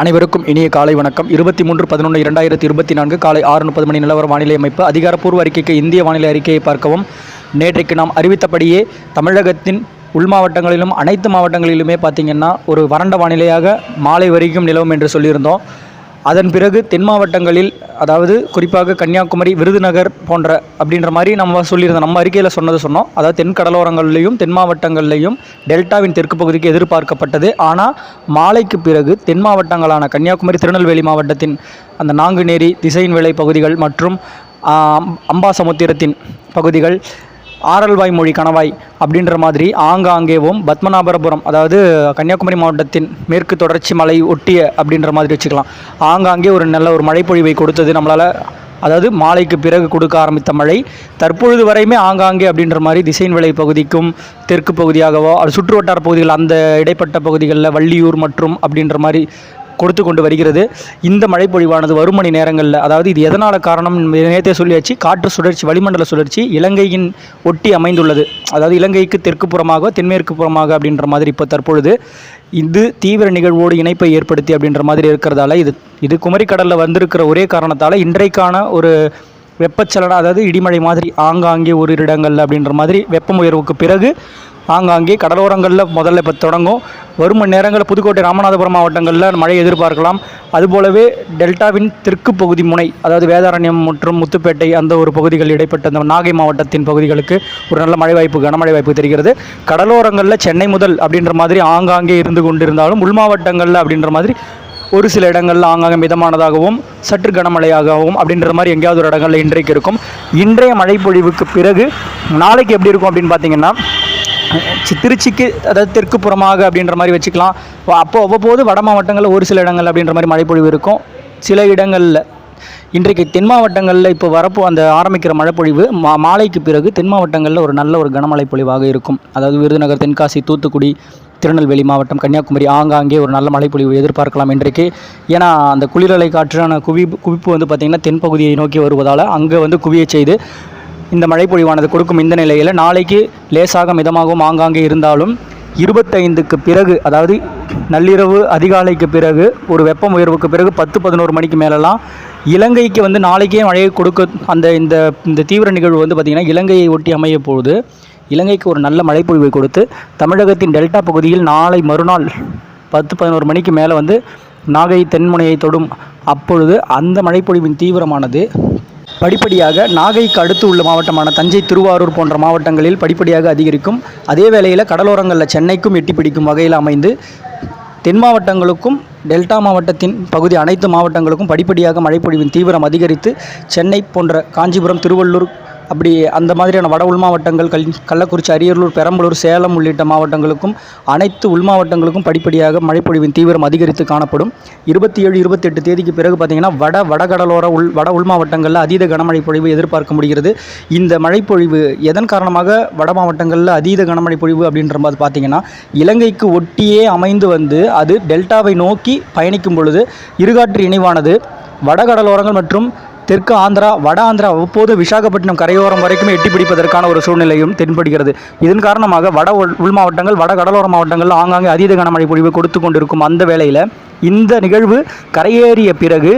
அனைவருக்கும் இனிய காலை வணக்கம். 23/11/2024 காலை 6:30 மணி நிலவர வானிலை அமைப்பு. அதிகாரப்பூர்வ அறிக்கைக்கு இந்திய வானிலை அறிக்கையை பார்க்கவும். நேற்றைக்கு நாம் அறிவித்தபடியே தமிழகத்தின் உள் மாவட்டங்களிலும் அனைத்து மாவட்டங்களிலுமே பார்த்திங்கன்னா ஒரு வறண்ட வானிலையாக மாலை வரைக்கும் நிலவும் என்று சொல்லியிருந்தோம். அதன் பிறகு தென் மாவட்டங்களில், அதாவது குறிப்பாக கன்னியாகுமரி, விருதுநகர் போன்ற அப்படின்ற மாதிரி நம்ம சொல்லியிருந்தோம். நம்ம அறிக்கையில் சொன்னோம். அதாவது தென் கடலோரங்கள்லையும் தென் மாவட்டங்கள்லையும் டெல்டாவின் தெற்கு பகுதிக்கு எதிர்பார்க்கப்பட்டது. ஆனால் மாலைக்கு பிறகு தென் மாவட்டங்களான கன்னியாகுமரி, திருநெல்வேலி மாவட்டத்தின் அந்த நாங்குநேரி, திசையன்விளை பகுதிகள் மற்றும் அம்பாசமுத்திரத்தின் பகுதிகள், ஆரல்வாய்மொழி, கணவாய் அப்படின்ற மாதிரி ஆங்காங்கேவும் பத்மநாபபுரம், அதாவது கன்னியாகுமரி மாவட்டத்தின் மேற்கு தொடர்ச்சி மலை ஒட்டிய அப்படின்ற மாதிரி வச்சுக்கலாம், ஆங்காங்கே ஒரு நல்ல ஒரு மழைப்பொழிவை கொடுத்தது நம்மளால். அதாவது மாலைக்கு பிறகு கொடுக்க ஆரம்பித்த மழை தற்பொழுது வரையுமே ஆங்காங்கே அப்படின்ற மாதிரி திசையன்விளை பகுதிக்கும் தெற்கு பகுதியாகவோ அது சுற்று வட்டார பகுதிகள், அந்த இடைப்பட்ட பகுதிகளில் வள்ளியூர் மற்றும் அப்படின்ற மாதிரி கொடுத்து கொண்டு வருகிறது. இந்த மழைப்பொழிவானது வரும் மணி நேரங்களில், அதாவது இது எதனால் காரணம் நேற்றே சொல்லியாச்சு, காற்று சுழற்சி, வளிமண்டல சுழற்சி இலங்கையின் ஒட்டி அமைந்துள்ளது. அதாவது இலங்கைக்கு தெற்கு புறமாக தென்மேற்கு புறமாக அப்படின்ற மாதிரி இப்போ தற்பொழுது இது தீவிர நிகழ்வோடு இணைப்பை ஏற்படுத்தி அப்படின்ற மாதிரி இருக்கிறதால இது குமரிக்கடலில் வந்திருக்கிற ஒரே காரணத்தால் இன்றைக்கான ஒரு வெப்பச்சலனம், அதாவது இடிமழை மாதிரி ஆங்காங்கே ஒரு இடங்கள் அப்படின்ற மாதிரி வெப்பம் உயர்வுக்கு பிறகு ஆங்காங்கே கடலோரங்களில் முதல்ல இப்போ தொடங்கும். வரும் மணி நேரங்களில் புதுக்கோட்டை, ராமநாதபுரம் மாவட்டங்களில் மழை எதிர்பார்க்கலாம். அதுபோலவே டெல்டாவின் தெற்கு பகுதி முனை, அதாவது வேதாரண்யம் மற்றும் முத்துப்பேட்டை அந்த ஒரு பகுதிகள் இடைப்பட்ட அந்த நாகை மாவட்டத்தின் பகுதிகளுக்கு ஒரு நல்ல மழை வாய்ப்பு, கனமழை வாய்ப்பு தெரிகிறது. கடலோரங்களில் சென்னை முதல் அப்படின்ற மாதிரி ஆங்காங்கே இருந்து கொண்டிருந்தாலும் உள் மாவட்டங்களில் அப்படின்ற மாதிரி ஒரு சில இடங்களில் ஆங்காங்கே மிதமானதாகவும் சற்று கனமழையாகவும் அப்படின்ற மாதிரி எங்கேயாவது ஒரு இடங்களில் இன்றைக்கு இருக்கும். இன்றைய மழைப்பொழிவுக்கு பிறகு நாளைக்கு எப்படி இருக்கும் அப்படின்னு பார்த்தீங்கன்னா, திருச்சிக்கு, அதாவது தெற்கு புறமாக அப்படின்ற மாதிரி வச்சுக்கலாம். அப்போது அவ்வப்போது வட மாவட்டங்களில் ஒரு சில இடங்கள் அப்படின்ற மாதிரி மழைப்பொழிவு இருக்கும். சில இடங்களில் இன்றைக்கு தென் மாவட்டங்களில் இப்போ அந்த ஆரம்பிக்கிற மழைப்பொழிவு மாலைக்கு பிறகு தென் மாவட்டங்களில் ஒரு நல்ல ஒரு கனமழை பொழிவாக இருக்கும். அதாவது விருதுநகர், தென்காசி, தூத்துக்குடி, திருநெல்வேலி மாவட்டம், கன்னியாகுமரி ஆங்காங்கே ஒரு நல்ல மழைப்பொழிவு எதிர்பார்க்கலாம் இன்றைக்கு. ஏன்னா அந்த குளிரலை காற்றான குவிப்பு வந்து பார்த்திங்கன்னா தென்பகுதியை நோக்கி வருவதால் அங்கே குவிய செய்து இந்த மழைப்பொழிவானது கொடுக்கும். இந்த நிலையில் நாளைக்கு லேசாக மிதமாகவும் ஆங்காங்கே இருந்தாலும் 25க்கு பிறகு, அதாவது நள்ளிரவு அதிகாலைக்கு பிறகு ஒரு வெப்பம் உயர்வுக்கு பிறகு 10-11 மணிக்கு மேலெல்லாம் இலங்கைக்கு நாளைக்கே மழையை கொடுக்க இந்த தீவிர நிகழ்வு பார்த்திங்கன்னா இலங்கையை ஒட்டி அமைய போகுது. இலங்கைக்கு ஒரு நல்ல மழைப்பொழிவை கொடுத்து தமிழகத்தின் டெல்டா பகுதியில் நாளை மறுநாள் 10-11 மணிக்கு மேலே நாகை தென்முனையை தொடும். அப்பொழுது அந்த மழைப்பொழிவின் தீவிரமானது படிப்படியாக நாகைக்கு அடுத்து உள்ள மாவட்டமான தஞ்சை, திருவாரூர் போன்ற மாவட்டங்களில் படிப்படியாக அதிகரிக்கும். அதே வேளையில் கடலோரங்களில் சென்னைக்கும் எட்டி பிடிக்கும் வகையில் அமைந்து தென் மாவட்டங்களுக்கும் டெல்டா மாவட்டத்தின் பகுதி அனைத்து மாவட்டங்களுக்கும் படிப்படியாக மழைப்பொழிவின் தீவிரம் அதிகரித்து சென்னை போன்ற காஞ்சிபுரம், திருவள்ளூர் அப்படி அந்த மாதிரியான வட உள் மாவட்டங்கள், கள்ளக்குறிச்சி, அரியலூர், பெரம்பலூர், சேலம் உள்ளிட்ட மாவட்டங்களுக்கும் அனைத்து உள் மாவட்டங்களுக்கும் படிப்படியாக மழைப்பொழிவின் தீவிரம் அதிகரித்து காணப்படும். 27-28 தேதிக்கு பிறகு பார்த்திங்கன்னா வடகடலோர வட உள் மாவட்டங்களில் அதீத கனமழை பொழிவு எதிர்பார்க்க முடிகிறது. இந்த மழைப்பொழிவு எதன் காரணமாக வட மாவட்டங்களில் அதீத கனமழை பொழிவு அப்படின்ற மாதிரி பார்த்திங்கன்னா, இலங்கைக்கு ஒட்டியே அமைந்து அது டெல்டாவை நோக்கி பயணிக்கும் பொழுது இருகாற்று இணைவானது வடகடலோரங்கள் மற்றும் தெற்கு ஆந்திரா, வட ஆந்திரா, அவ்வப்போது விசாகப்பட்டினம் கரையோரம் வரைக்குமே எட்டி பிடிப்பதற்கான ஒரு சூழ்நிலையும் தென்படுகிறது. இதன் காரணமாக வட உள் மாவட்டங்கள், வட கடலோர மாவட்டங்கள் ஆங்காங்கே அதீத கனமழை பொழிவு கொடுத்து கொண்டிருக்கும். அந்த வேளையில் இந்த நிகழ்வு கரையேறிய பிறகு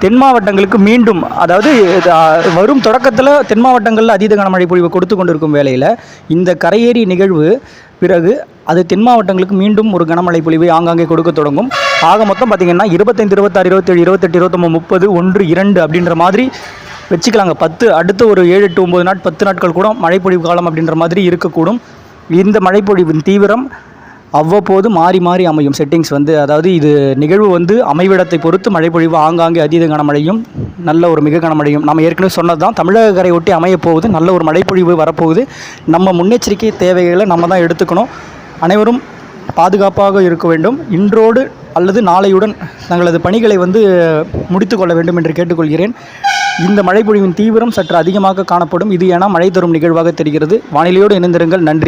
தென் மாவட்டங்களுக்கு மீண்டும், அதாவது வரும் தொடக்கத்தில் தென் மாவட்டங்களில் அதீத கனமழை பொழிவு கொடுத்து கொண்டிருக்கும் வேளையில் இந்த கரையேறிய நிகழ்வு பிறகு அது தென் மாவட்டங்களுக்கு மீண்டும் ஒரு கனமழை பொழிவை ஆங்காங்கே கொடுக்க தொடங்கும். ஆக மொத்தம் பார்த்திங்கன்னா 25, 26, 27, 28, 29, 30, 1, 2 அப்படின்ற மாதிரி வச்சுக்கலாங்க. 10 அடுத்த ஒரு 7, 8, 9 10 நாட்கள் கூட மழைப்பொழிவு காலம் அப்படின்ற மாதிரி இருக்கக்கூடும். இந்த மழைப்பொழிவின் தீவிரம் அவ்வப்போது மாறி மாறி அமையும். செட்டிங்ஸ் அதாவது இது நிகழ்வு அமைவிடத்தை பொறுத்து மழைப்பொழிவு ஆங்காங்கே அதீத கனமழையும் நல்ல ஒரு மிக கனமழையும் நம்ம ஏற்கனவே சொன்னது தான். தமிழக கரை ஒட்டி அமையப்போகுது, நல்ல ஒரு மழைப்பொழிவு வரப்போகுது. நம்ம முன்னெச்சரிக்கை தேவைகளை நம்ம தான் எடுத்துக்கணும். அனைவரும் பாதுகாப்பாக இருக்க வேண்டும். இன்றோடு அல்லது நாளையுடன் தங்களது பணிகளை முடித்து கொள்ள வேண்டும் என்று கேட்டுக்கொள்கிறேன். இந்த மழைப்பொழிவின் தீவிரம் சற்று அதிகமாக காணப்படும். இது ஏன்னா மழை தரும் நிகழ்வாக தெரிகிறது. வானிலையோடு இணைந்திருங்கள். நன்றி.